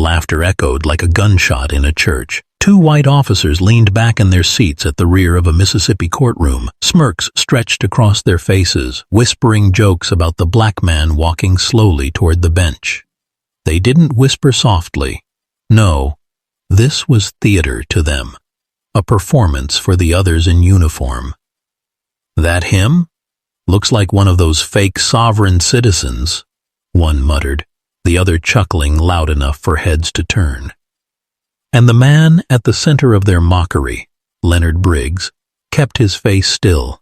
laughter echoed like a gunshot in a church. Two white officers leaned back in their seats at the rear of a Mississippi courtroom. Smirks stretched across their faces, whispering jokes about the black man walking slowly toward the bench. They didn't whisper softly. No, this was theater to them, a performance for the others in uniform. "That him? Looks like one of those fake sovereign citizens," one muttered, the other chuckling loud enough for heads to turn. And the man at the center of their mockery, Leonard Briggs, kept his face still,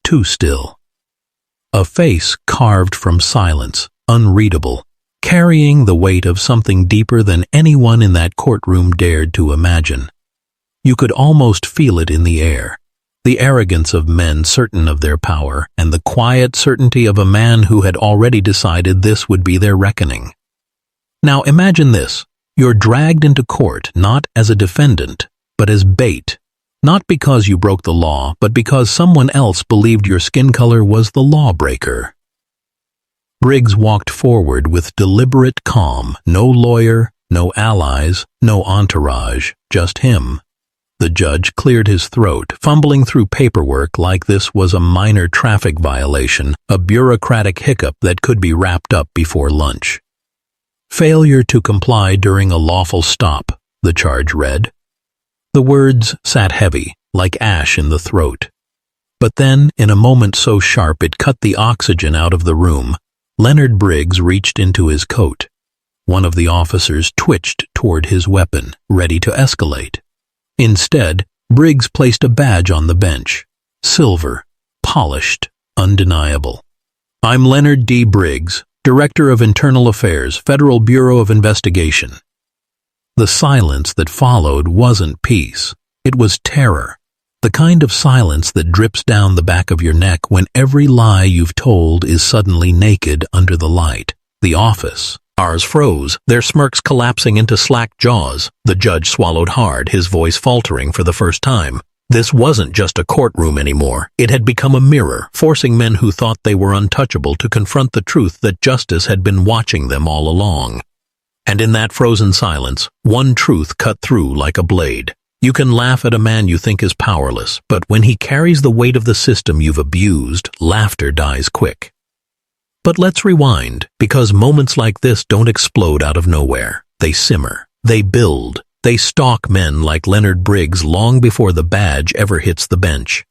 too still. A face carved from silence, unreadable, carrying the weight of something deeper than anyone in that courtroom dared to imagine. You could almost feel it in the air, the arrogance of men certain of their power, and the quiet certainty of a man who had already decided this would be their reckoning. Now imagine this. You're dragged into court not as a defendant, but as bait. Not because you broke the law, but because someone else believed your skin color was the lawbreaker. Briggs walked forward with deliberate calm. No lawyer, no allies, no entourage, just him. The judge cleared his throat, fumbling through paperwork like this was a minor traffic violation, a bureaucratic hiccup that could be wrapped up before lunch. "Failure to comply during a lawful stop," the charge read. The words sat heavy, like ash in the throat. But then, in a moment so sharp it cut the oxygen out of the room, Leonard Briggs reached into his coat. One of the officers twitched toward his weapon, ready to escalate. Instead, Briggs placed a badge on the bench. Silver, polished, undeniable. "I'm Leonard D. Briggs, Director of Internal Affairs, Federal Bureau of Investigation." The silence that followed wasn't peace. It was terror. The kind of silence that drips down the back of your neck when every lie you've told is suddenly naked under the light. The office. Ours froze, their smirks collapsing into slack jaws. The judge swallowed hard, his voice faltering for the first time. This wasn't just a courtroom anymore. It had become a mirror, forcing men who thought they were untouchable to confront the truth that justice had been watching them all along. And in that frozen silence, one truth cut through like a blade. You can laugh at a man you think is powerless, but when he carries the weight of the system you've abused, laughter dies quick. But let's rewind, because moments like this don't explode out of nowhere. They simmer. They build. They stalk men like Leonard Briggs long before the badge ever hits the bench.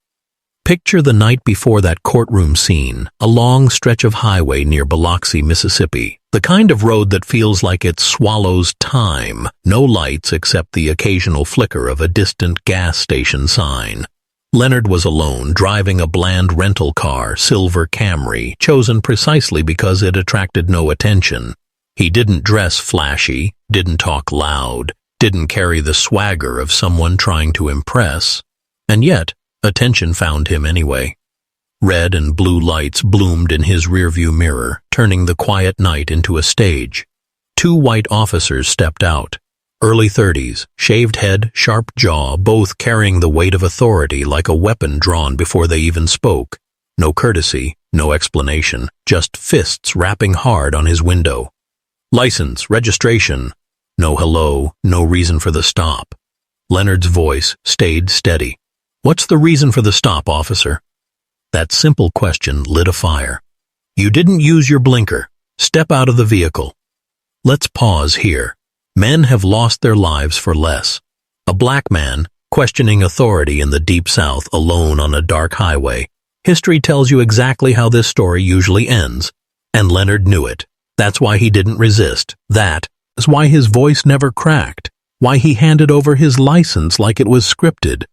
Picture the night before that courtroom scene, a long stretch of highway near Biloxi, Mississippi, the kind of road that feels like it swallows time, no lights except the occasional flicker of a distant gas station sign. Leonard was alone, driving a bland rental car, silver Camry, chosen precisely because it attracted no attention. He didn't dress flashy, didn't talk loud, didn't carry the swagger of someone trying to impress. And yet, attention found him anyway. Red and blue lights bloomed in his rearview mirror, turning the quiet night into a stage. Two white officers stepped out. Early 30s, shaved head, sharp jaw, both carrying the weight of authority like a weapon drawn before they even spoke. No courtesy, no explanation, just fists rapping hard on his window. "License, registration." No hello, no reason for the stop. Leonard's voice stayed steady. "What's the reason for the stop, officer?" That simple question lit a fire. "You didn't use your blinker. Step out of the vehicle." Let's pause here. Men have lost their lives for less. A black man, questioning authority in the Deep South alone on a dark highway. History tells you exactly how this story usually ends. And Leonard knew it. That's why he didn't resist. That is why his voice never cracked. Why he handed over his license like it was scripted.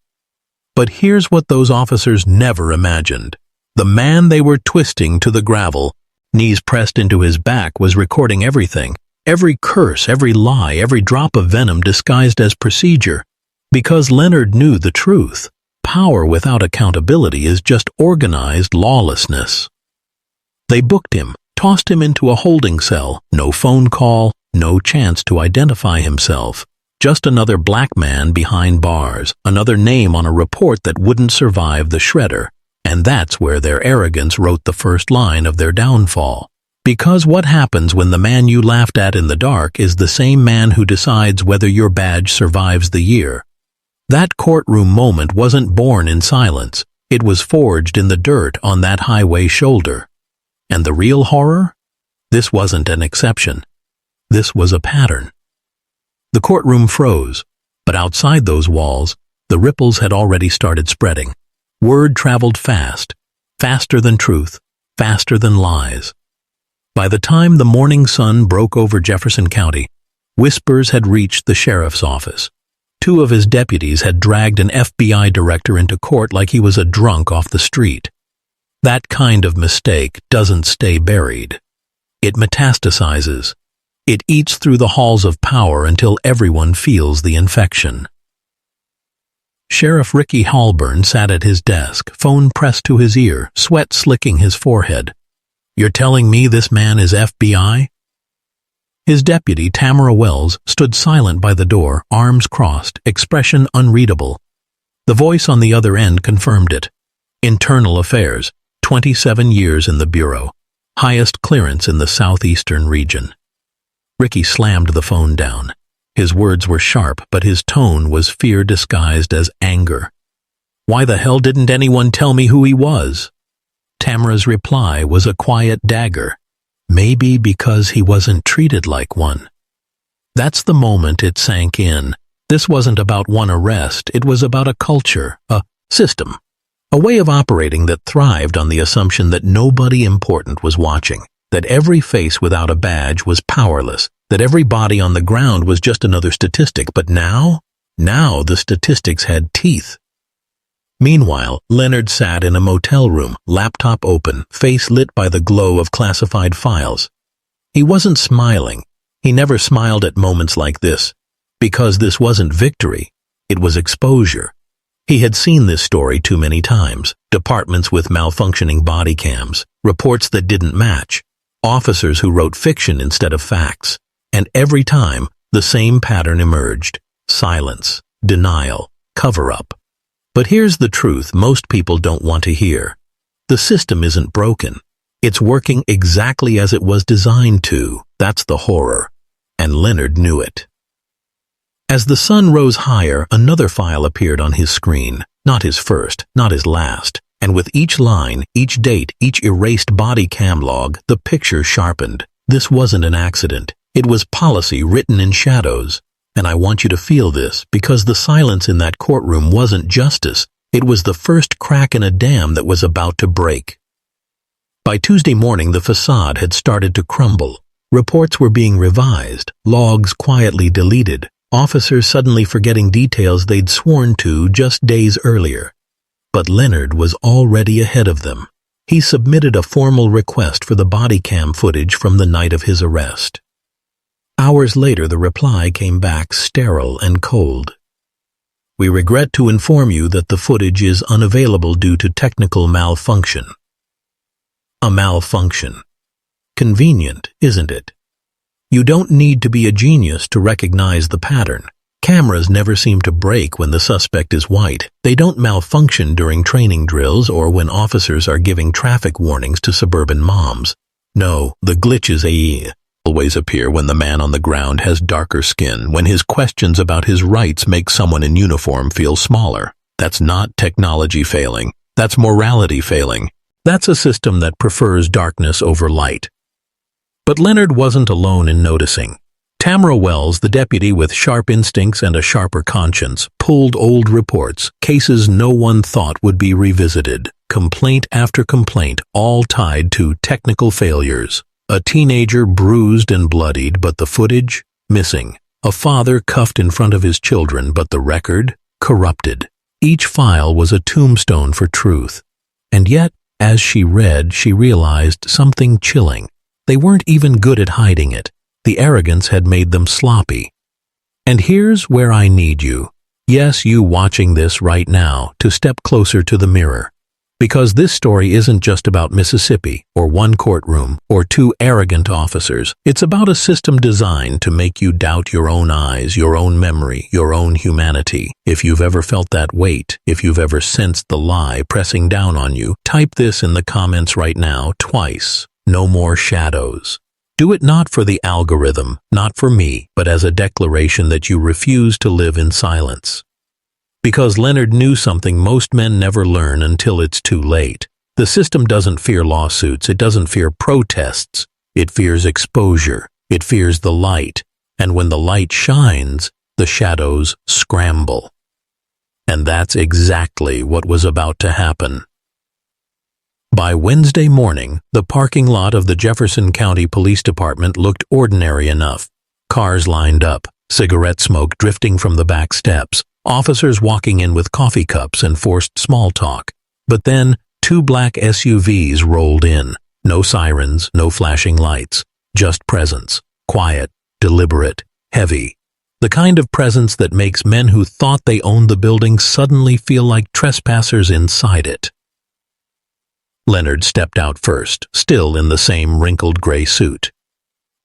But here's what those officers never imagined. The man they were twisting to the gravel, knees pressed into his back, was recording everything. Every curse, every lie, every drop of venom disguised as procedure. Because Leonard knew the truth. Power without accountability is just organized lawlessness. They booked him, tossed him into a holding cell. No phone call, no chance to identify himself. Just another black man behind bars, another name on a report that wouldn't survive the shredder. And that's where their arrogance wrote the first line of their downfall. Because what happens when the man you laughed at in the dark is the same man who decides whether your badge survives the year. That courtroom moment wasn't born in silence. It was forged in the dirt on that highway shoulder. And the real horror? This wasn't an exception. This was a pattern. The courtroom froze, but outside those walls, the ripples had already started spreading. Word traveled fast, faster than truth, faster than lies. By the time the morning sun broke over Jefferson County, whispers had reached the sheriff's office. 2 of his deputies had dragged an FBI director into court like he was a drunk off the street. That kind of mistake doesn't stay buried. It metastasizes. It eats through the halls of power until everyone feels the infection. Sheriff Ricky Halburn sat at his desk, phone pressed to his ear, sweat slicking his forehead. "You're telling me this man is FBI?" His deputy, Tamara Wells, stood silent by the door, arms crossed, expression unreadable. The voice on the other end confirmed it. Internal Affairs, 27 years in the Bureau, highest clearance in the southeastern region. Ricky slammed the phone down. His words were sharp, but his tone was fear disguised as anger. "Why the hell didn't anyone tell me who he was?" Tamara's reply was a quiet dagger. Maybe because he wasn't treated like one. That's the moment it sank in. This wasn't about one arrest, it was about a culture, a system, a way of operating that thrived on the assumption that nobody important was watching, that every face without a badge was powerless, that every body on the ground was just another statistic. But now the statistics had teeth. Meanwhile, Leonard sat in a motel room, laptop open, face lit by the glow of classified files. He wasn't smiling. He never smiled at moments like this, because this wasn't victory, it was exposure. He had seen this story too many times. Departments with malfunctioning body cams, reports that didn't match, officers who wrote fiction instead of facts. And every time, the same pattern emerged. Silence, denial, cover-up. But here's the truth most people don't want to hear. The system isn't broken. It's working exactly as it was designed to. That's the horror. And Leonard knew it. As the sun rose higher, another file appeared on his screen. Not his first, not his last. And with each line, each date, each erased body cam log, the picture sharpened. This wasn't an accident. It was policy written in shadows. And I want you to feel this, because the silence in that courtroom wasn't justice. It was the first crack in a dam that was about to break. By Tuesday morning, the facade had started to crumble. Reports were being revised, logs quietly deleted, officers suddenly forgetting details they'd sworn to just days earlier. But Leonard was already ahead of them. He submitted a formal request for the body cam footage from the night of his arrest. Hours later, the reply came back sterile and cold. "We regret to inform you that the footage is unavailable due to technical malfunction." A malfunction. Convenient, isn't it? You don't need to be a genius to recognize the pattern. Cameras never seem to break when the suspect is white. They don't malfunction during training drills or when officers are giving traffic warnings to suburban moms. No, the glitches always appear when the man on the ground has darker skin, when his questions about his rights make someone in uniform feel smaller. That's not technology failing. That's morality failing. That's a system that prefers darkness over light. But Leonard wasn't alone in noticing. Tamara Wells, the deputy with sharp instincts and a sharper conscience, pulled old reports, cases no one thought would be revisited, complaint after complaint, all tied to technical failures. A teenager bruised and bloodied, but the footage missing. A father cuffed in front of his children, but the record corrupted. Each file was a tombstone for truth. And yet, as she read, she realized something chilling. They weren't even good at hiding it. The arrogance had made them sloppy. And here's where I need you. Yes, you watching this right now, to step closer to the mirror. Because this story isn't just about Mississippi, or one courtroom, or 2 arrogant officers. It's about a system designed to make you doubt your own eyes, your own memory, your own humanity. If you've ever felt that weight, if you've ever sensed the lie pressing down on you, type this in the comments right now, twice. no more shadows. Do it not for the algorithm, not for me, but as a declaration that you refuse to live in silence. Because Leonard knew something most men never learn until it's too late. The system doesn't fear lawsuits, it doesn't fear protests, it fears exposure, it fears the light, and when the light shines, the shadows scramble. And that's exactly what was about to happen. By Wednesday morning, the parking lot of the Jefferson County Police Department looked ordinary enough. Cars lined up, cigarette smoke drifting from the back steps, officers walking in with coffee cups and forced small talk. But then, 2 black SUVs rolled in. No sirens, no flashing lights, just presence. Quiet, deliberate, heavy. The kind of presence that makes men who thought they owned the building suddenly feel like trespassers inside it. Leonard stepped out first, still in the same wrinkled gray suit.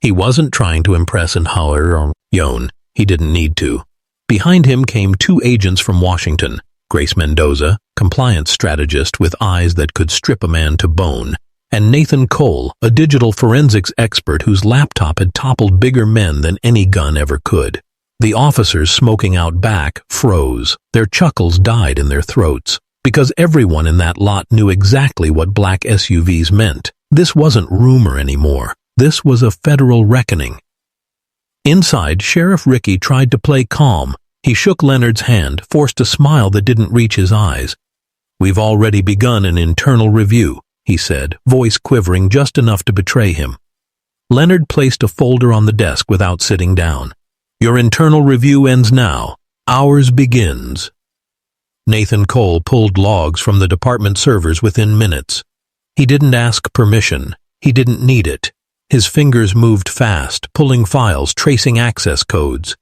He wasn't trying to impress and holler or yawn. He didn't need to. Behind him came 2 agents from Washington, Grace Mendoza, compliance strategist with eyes that could strip a man to bone, and Nathan Cole, a digital forensics expert whose laptop had toppled bigger men than any gun ever could. The officers smoking out back froze. Their chuckles died in their throats, because everyone in that lot knew exactly what black SUVs meant. This wasn't rumor anymore. This was a federal reckoning. Inside, Sheriff Ricky tried to play calm. He shook Leonard's hand, forced a smile that didn't reach his eyes. "We've already begun an internal review," he said, voice quivering just enough to betray him. Leonard placed a folder on the desk without sitting down. "Your internal review ends now. Ours begins." Nathan Cole pulled logs from the department servers within minutes. He didn't ask permission. He didn't need it. His fingers moved fast, pulling files, tracing access codes.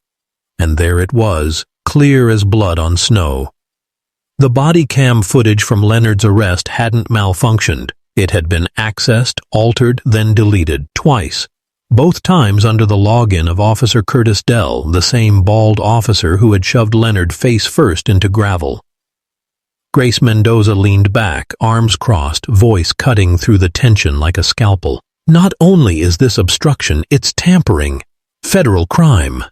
And there it was, clear as blood on snow. The body cam footage from Leonard's arrest hadn't malfunctioned. It had been accessed, altered, then deleted, twice. Both times under the login of Officer Curtis Dell, the same bald officer who had shoved Leonard face first into gravel. Grace Mendoza leaned back, arms crossed, voice cutting through the tension like a scalpel. "Not only is this obstruction, it's tampering. Federal crime."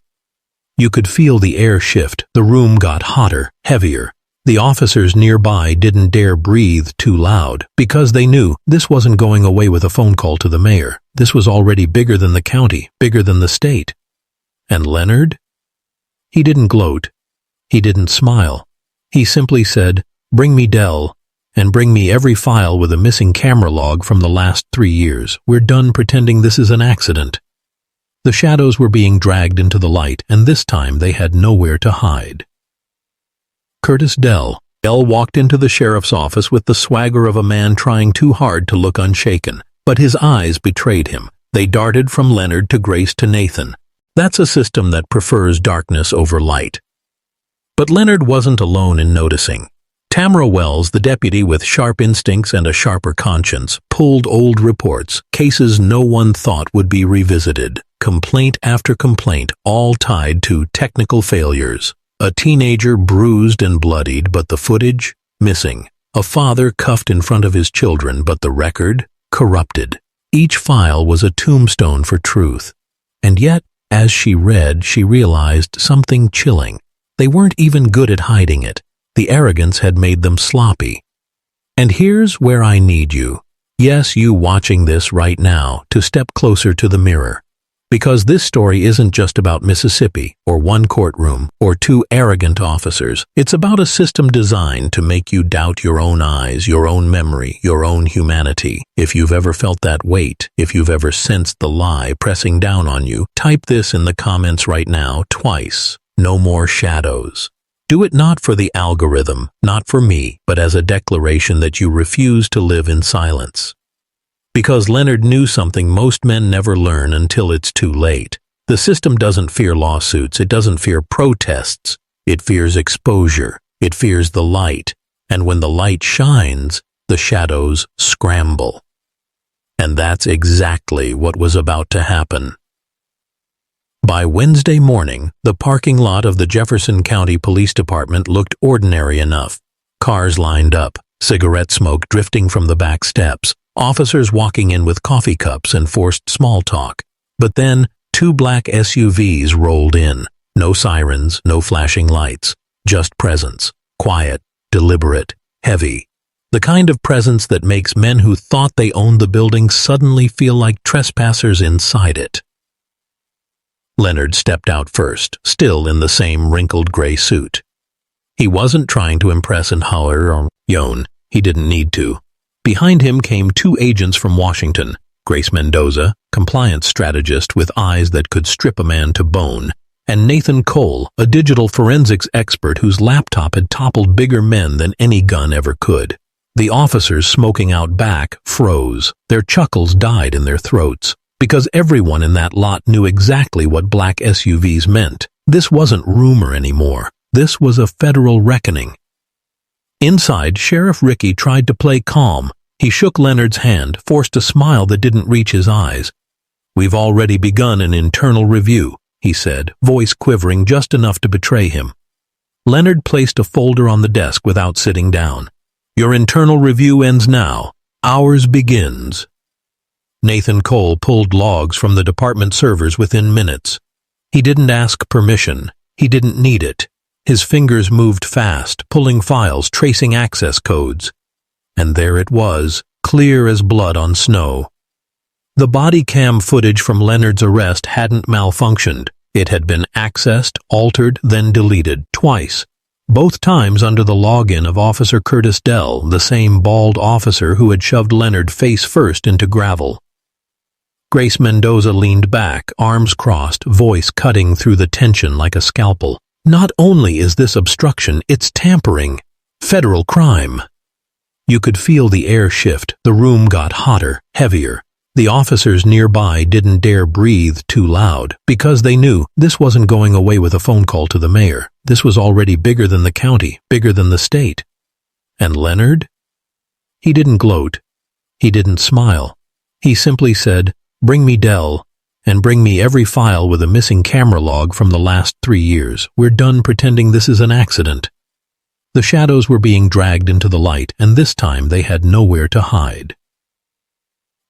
You could feel the air shift. The room got hotter, heavier. The officers nearby didn't dare breathe too loud, because they knew this wasn't going away with a phone call to the mayor. This was already bigger than the county, bigger than the state. And Leonard? He didn't gloat. He didn't smile. He simply said, "Bring me Dell, and bring me every file with a missing camera log from the last 3 years. We're done pretending this is an accident." The shadows were being dragged into the light, and this time they had nowhere to hide. Curtis Dell. Dell walked into the sheriff's office with the swagger of a man trying too hard to look unshaken, but his eyes betrayed him. They darted from Leonard to Grace to Nathan. That's a system that prefers darkness over light. But Leonard wasn't alone in noticing. Tamara Wells, the deputy with sharp instincts and a sharper conscience, pulled old reports, cases no one thought would be revisited, complaint after complaint, all tied to technical failures. A teenager bruised and bloodied, but the footage missing. A father cuffed in front of his children, but the record corrupted. Each file was a tombstone for truth. And yet, as she read, she realized something chilling. They weren't even good at hiding it. The arrogance had made them sloppy. And here's where I need you. Yes, you watching this right now, to step closer to the mirror. Because this story isn't just about Mississippi, or one courtroom, or 2 arrogant officers. It's about a system designed to make you doubt your own eyes, your own memory, your own humanity. If you've ever felt that weight, if you've ever sensed the lie pressing down on you, type this in the comments right now, twice. No more shadows. Do it not for the algorithm, not for me, but as a declaration that you refuse to live in silence. Because Leonard knew something most men never learn until it's too late. The system doesn't fear lawsuits, it doesn't fear protests, it fears exposure, it fears the light, and when the light shines, the shadows scramble. And that's exactly what was about to happen. By Wednesday morning, the parking lot of the Jefferson County Police Department looked ordinary enough. Cars lined up, cigarette smoke drifting from the back steps, Officers walking in with coffee cups and forced small talk. But then, 2 black SUVs rolled in. No sirens, no flashing lights. Just presence. Quiet, deliberate, heavy. The kind of presence that makes men who thought they owned the building suddenly feel like trespassers inside it. Leonard stepped out first, still in the same wrinkled gray suit. He wasn't trying to impress and holler or yawn. He didn't need to. Behind him came 2 agents from Washington, Grace Mendoza, compliance strategist with eyes that could strip a man to bone, and Nathan Cole, a digital forensics expert whose laptop had toppled bigger men than any gun ever could. The officers smoking out back froze. Their chuckles died in their throats, because everyone in that lot knew exactly what black SUVs meant. This wasn't rumor anymore. This was a federal reckoning. Inside, Sheriff Ricky tried to play calm. He shook Leonard's hand, forced a smile that didn't reach his eyes. "We've already begun an internal review," he said, voice quivering just enough to betray him. Leonard placed a folder on the desk without sitting down. "Your internal review ends now. Ours begins." Nathan Cole pulled logs from the department servers within minutes. He didn't ask permission. He didn't need it. His fingers moved fast, pulling files, tracing access codes. And there it was, clear as blood on snow. The body cam footage from Leonard's arrest hadn't malfunctioned. It had been accessed, altered, then deleted, twice. Both times under the login of Officer Curtis Dell, the same bald officer who had shoved Leonard face first into gravel. Grace Mendoza leaned back, arms crossed, voice cutting through the tension like a scalpel. "Not only is this obstruction, it's tampering. Federal crime." You could feel the air shift. The room got hotter, heavier. The officers nearby didn't dare breathe too loud, because they knew this wasn't going away with a phone call to the mayor. This was already bigger than the county, bigger than the state. And Leonard? He didn't gloat. He didn't smile. He simply said, "Bring me Dell, and bring me every file with a missing camera log from the last 3 years. We're done pretending this is an accident." The shadows were being dragged into the light, and this time they had nowhere to hide.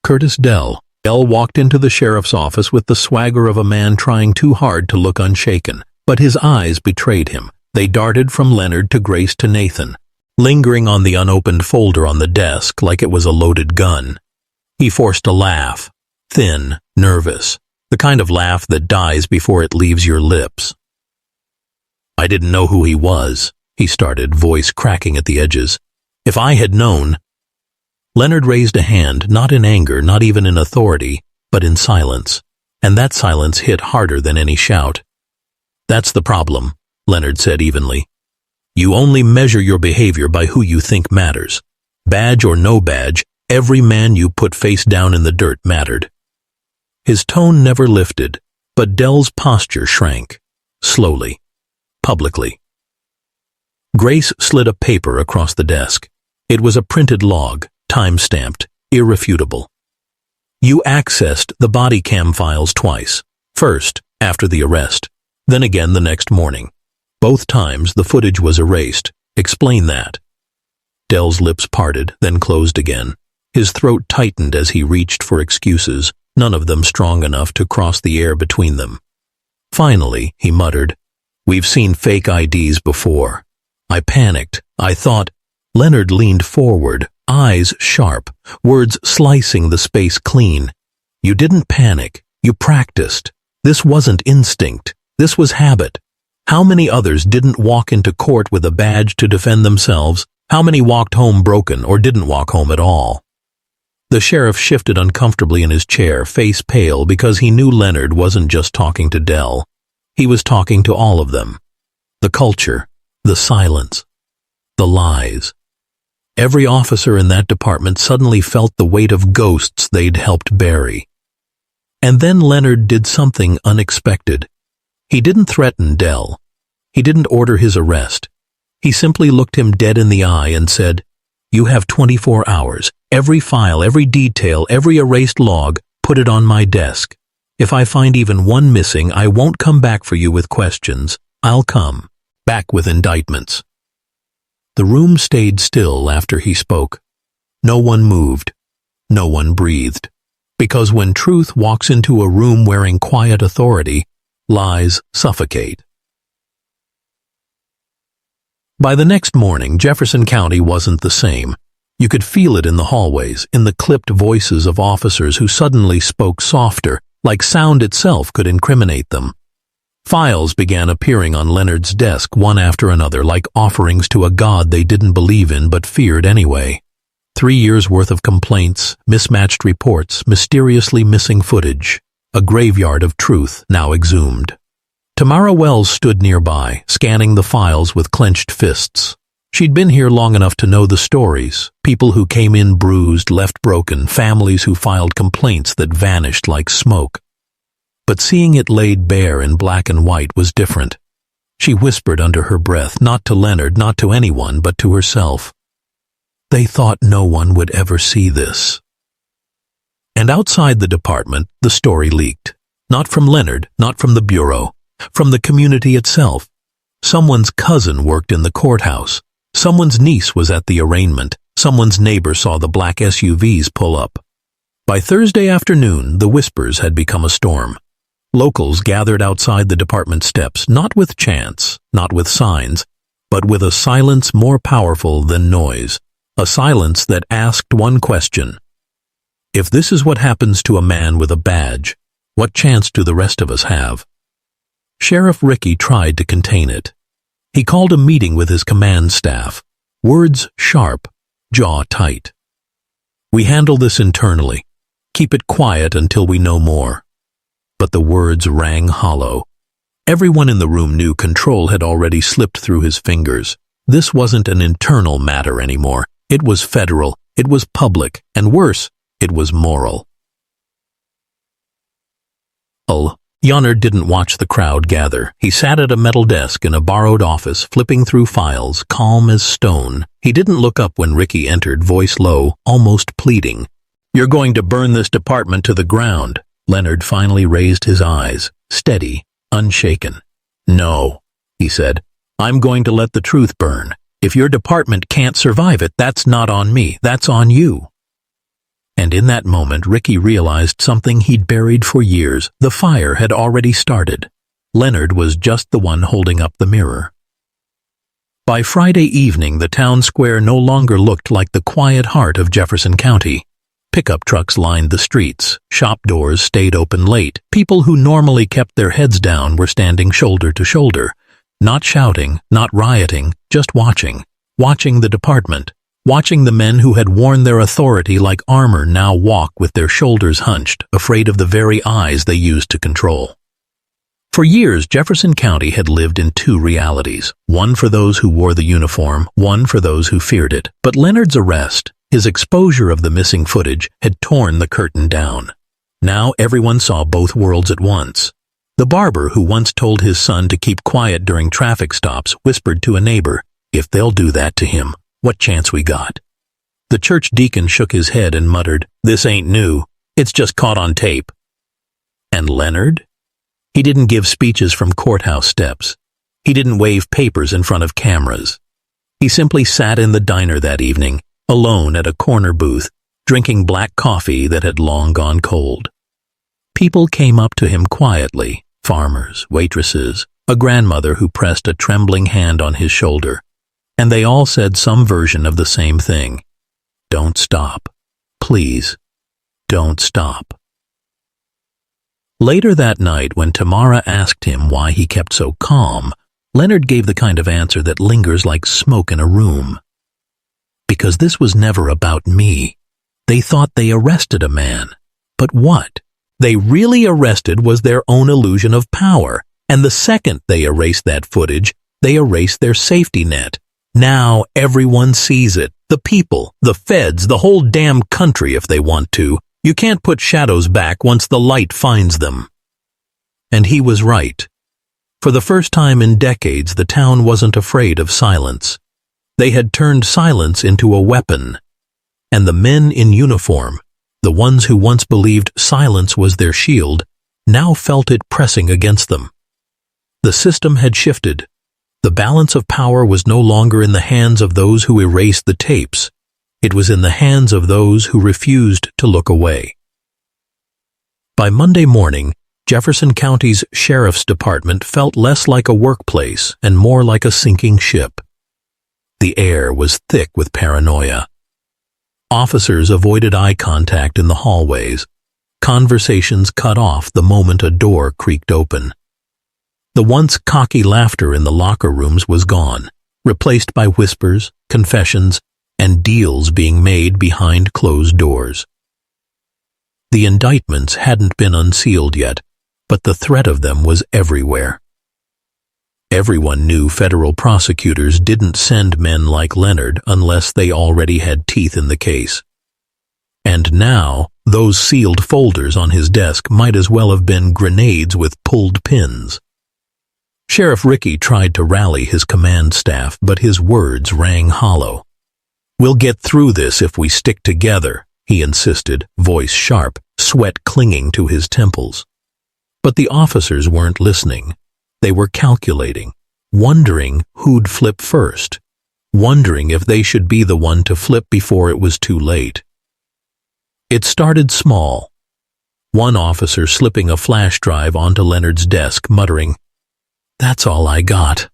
Curtis Dell. Dell walked into the sheriff's office with the swagger of a man trying too hard to look unshaken, but his eyes betrayed him. They darted from Leonard to Grace to Nathan, lingering on the unopened folder on the desk like it was a loaded gun. He forced a laugh, thin, nervous, the kind of laugh that dies before it leaves your lips. "I didn't know who he was," he started, voice cracking at the edges. "If I had known—" Leonard raised a hand, not in anger, not even in authority, but in silence, and that silence hit harder than any shout. "That's the problem," Leonard said evenly. "You only measure your behavior by who you think matters. Badge or no badge, every man you put face down in the dirt mattered." His tone never lifted, but Dell's posture shrank, slowly, publicly. Grace slid a paper across the desk. It was a printed log, time-stamped, irrefutable. "You accessed the body cam files twice. First, after the arrest, then again the next morning. Both times the footage was erased. Explain that." Dell's lips parted, then closed again. His throat tightened as he reached for excuses, none of them strong enough to cross the air between them. Finally, he muttered, "We've seen fake IDs before. I panicked. I thought—" Leonard leaned forward, eyes sharp, words slicing the space clean. "You didn't panic. You practiced. This wasn't instinct. This was habit. How many others didn't walk into court with a badge to defend themselves? How many walked home broken or didn't walk home at all?" The sheriff shifted uncomfortably in his chair, face pale, because he knew Leonard wasn't just talking to Dell. He was talking to all of them. The culture, the silence, the lies. Every officer in that department suddenly felt the weight of ghosts they'd helped bury. And then Leonard did something unexpected. He didn't threaten Dell. He didn't order his arrest. He simply looked him dead in the eye and said, "You have 24 hours. Every file, every detail, every erased log, put it on my desk. If I find even one missing, I won't come back for you with questions. I'll come back with indictments." The room stayed still after he spoke. No one moved. No one breathed. Because when truth walks into a room wearing quiet authority, lies suffocate. By the next morning, Jefferson County wasn't the same. You could feel it in the hallways, in the clipped voices of officers who suddenly spoke softer, like sound itself could incriminate them. Files began appearing on Leonard's desk one after another, like offerings to a god they didn't believe in but feared anyway. 3 years' worth of complaints, mismatched reports, mysteriously missing footage. A graveyard of truth now exhumed. Tamara Wells stood nearby, scanning the files with clenched fists. She'd been here long enough to know the stories. People who came in bruised, left broken, families who filed complaints that vanished like smoke. But seeing it laid bare in black and white was different. She whispered under her breath, not to Leonard, not to anyone, but to herself. They thought no one would ever see this. And outside the department, the story leaked. Not from Leonard, not from the bureau, from the community itself. Someone's cousin worked in the courthouse. Someone's niece was at the arraignment. Someone's neighbor saw the black SUVs pull up. By Thursday afternoon, the whispers had become a storm. Locals gathered outside the department steps, not with chants, not with signs, but with a silence more powerful than noise. A silence that asked one question. If this is what happens to a man with a badge, what chance do the rest of us have? Sheriff Ricky tried to contain it. He called a meeting with his command staff. Words sharp, jaw tight. We handle this internally. Keep it quiet until we know more. But the words rang hollow. Everyone in the room knew control had already slipped through his fingers. This wasn't an internal matter anymore. It was federal, it was public, and worse, it was moral. Leonard didn't watch the crowd gather. He sat at a metal desk in a borrowed office, flipping through files, calm as stone. He didn't look up when Ricky entered, voice low, almost pleading. "You're going to burn this department to the ground." Leonard finally raised his eyes, steady, unshaken. "No," he said. "I'm going to let the truth burn. If your department can't survive it, that's not on me, that's on you." And in that moment, Ricky realized something he'd buried for years. The fire had already started. Leonard was just the one holding up the mirror. By Friday evening, the town square no longer looked like the quiet heart of Jefferson County. Pickup trucks lined the streets. Shop doors stayed open late. People who normally kept their heads down were standing shoulder to shoulder. Not shouting, not rioting, just watching. Watching the department. Watching the men who had worn their authority like armor now walk with their shoulders hunched, afraid of the very eyes they used to control. For years, Jefferson County had lived in two realities. One for those who wore the uniform, one for those who feared it. But Leonard's arrest, his exposure of the missing footage, had torn the curtain down. Now everyone saw both worlds at once. The barber who once told his son to keep quiet during traffic stops whispered to a neighbor, "If they'll do that to him, what chance we got?" The church deacon shook his head and muttered, "This ain't new. It's just caught on tape." And Leonard? He didn't give speeches from courthouse steps. He didn't wave papers in front of cameras. He simply sat in the diner that evening, alone at a corner booth, drinking black coffee that had long gone cold. People came up to him quietly, farmers, waitresses, a grandmother who pressed a trembling hand on his shoulder, and they all said some version of the same thing. "Don't stop. Please, don't stop." Later that night, when Tamara asked him why he kept so calm, Leonard gave the kind of answer that lingers like smoke in a room. "Because this was never about me. They thought they arrested a man. But what they really arrested was their own illusion of power, and the second they erased that footage, they erased their safety net. Now everyone sees it. The people, the feds, the whole damn country if they want to. You can't put shadows back once the light finds them." And he was right. For the first time in decades, the town wasn't afraid of silence. They had turned silence into a weapon. And the men in uniform, the ones who once believed silence was their shield, now felt it pressing against them. The system had shifted. The balance of power was no longer in the hands of those who erased the tapes. It was in the hands of those who refused to look away. By Monday morning, Jefferson County's Sheriff's Department felt less like a workplace and more like a sinking ship. The air was thick with paranoia. Officers avoided eye contact in the hallways. Conversations cut off the moment a door creaked open. The once cocky laughter in the locker rooms was gone, replaced by whispers, confessions, and deals being made behind closed doors. The indictments hadn't been unsealed yet, but the threat of them was everywhere. Everyone knew federal prosecutors didn't send men like Leonard unless they already had teeth in the case. And now, those sealed folders on his desk might as well have been grenades with pulled pins. Sheriff Ricky tried to rally his command staff, but his words rang hollow. "We'll get through this if we stick together," he insisted, voice sharp, sweat clinging to his temples. But the officers weren't listening. They were calculating, wondering who'd flip first, wondering if they should be the one to flip before it was too late. It started small. One officer slipping a flash drive onto Leonard's desk, muttering, "That's all I got.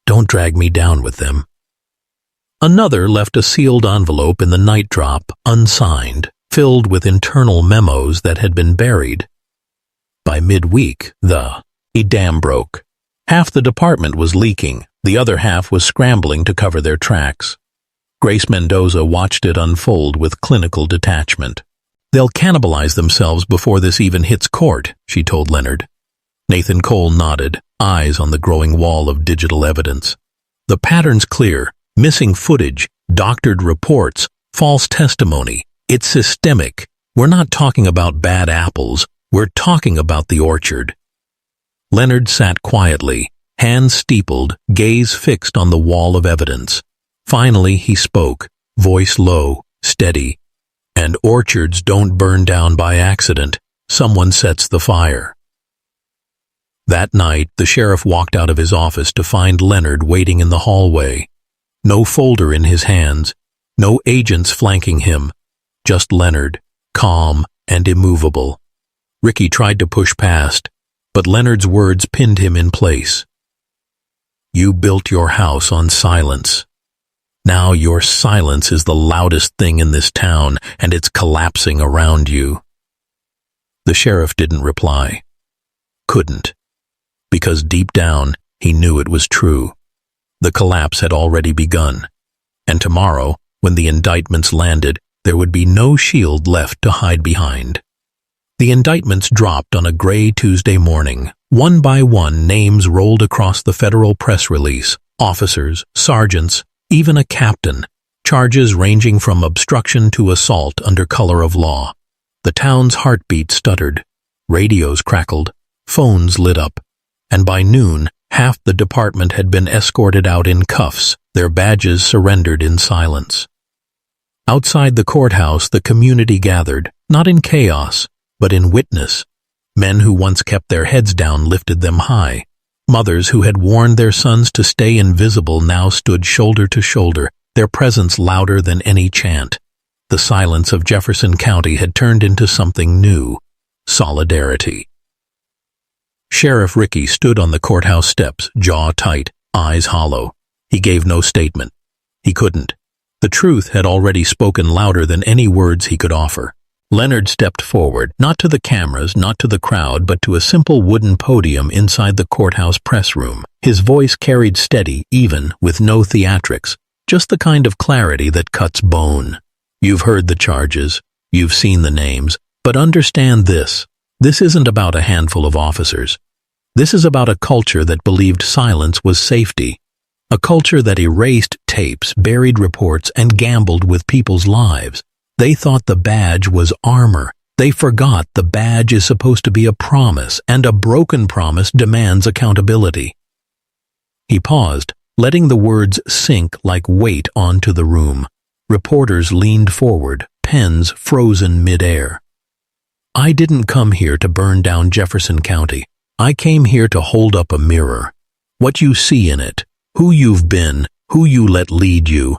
Don't drag me down with them." Another left a sealed envelope in the night drop, unsigned, filled with internal memos that had been buried. By midweek, the dam broke. Half the department was leaking, the other half was scrambling to cover their tracks. Grace Mendoza watched it unfold with clinical detachment. "They'll cannibalize themselves before this even hits court," she told Leonard. Nathan Cole nodded, eyes on the growing wall of digital evidence. "The pattern's clear. Missing footage, doctored reports, false testimony. It's systemic. We're not talking about bad apples. We're talking about the orchard." Leonard sat quietly, hands steepled, gaze fixed on the wall of evidence. Finally he spoke, voice low, steady. "And orchards don't burn down by accident. Someone sets the fire." That night, the sheriff walked out of his office to find Leonard waiting in the hallway. No folder in his hands, no agents flanking him, just Leonard, calm and immovable. Ricky tried to push past, but Leonard's words pinned him in place. "You built your house on silence. Now your silence is the loudest thing in this town, and it's collapsing around you." The sheriff didn't reply. Couldn't. Because deep down, he knew it was true. The collapse had already begun, and tomorrow, when the indictments landed, there would be no shield left to hide behind. The indictments dropped on a gray Tuesday morning. One by one, names rolled across the federal press release. Officers, sergeants, even a captain. Charges ranging from obstruction to assault under color of law. The town's heartbeat stuttered. Radios crackled. Phones lit up. And by noon, half the department had been escorted out in cuffs, their badges surrendered in silence. Outside the courthouse, the community gathered, not in chaos, but in witness. Men who once kept their heads down lifted them high. Mothers who had warned their sons to stay invisible now stood shoulder to shoulder, their presence louder than any chant. The silence of Jefferson County had turned into something new: solidarity. Sheriff Ricky stood on the courthouse steps, jaw tight, eyes hollow. He gave no statement. He couldn't. The truth had already spoken louder than any words he could offer. Leonard stepped forward, not to the cameras, not to the crowd, but to a simple wooden podium inside the courthouse press room. His voice carried steady, even, with no theatrics, just the kind of clarity that cuts bone. "You've heard the charges, you've seen the names, but understand this. This isn't about a handful of officers. This is about a culture that believed silence was safety. A culture that erased tapes, buried reports, and gambled with people's lives. They thought the badge was armor. They forgot the badge is supposed to be a promise, and a broken promise demands accountability." He paused, letting the words sink like weight onto the room. Reporters leaned forward, pens frozen mid-air. "I didn't come here to burn down Jefferson County. I came here to hold up a mirror. What you see in it, who you've been, who you let lead you,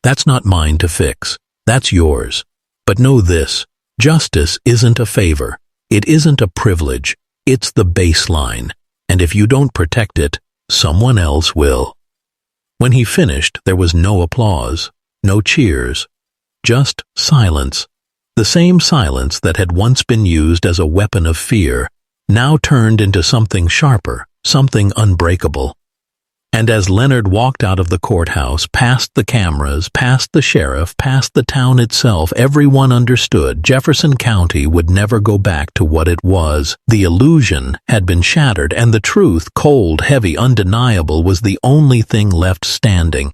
that's not mine to fix. That's yours. But know this, justice isn't a favor. It isn't a privilege. It's the baseline. And if you don't protect it, someone else will. When he finished, there was no applause, no cheers, just silence. The same silence that had once been used as a weapon of fear, now turned into something sharper, something unbreakable. And as Leonard walked out of the courthouse, past the cameras, past the sheriff, past the town itself, everyone understood Jefferson County would never go back to what it was. The illusion had been shattered, and the truth, cold, heavy, undeniable, was the only thing left standing.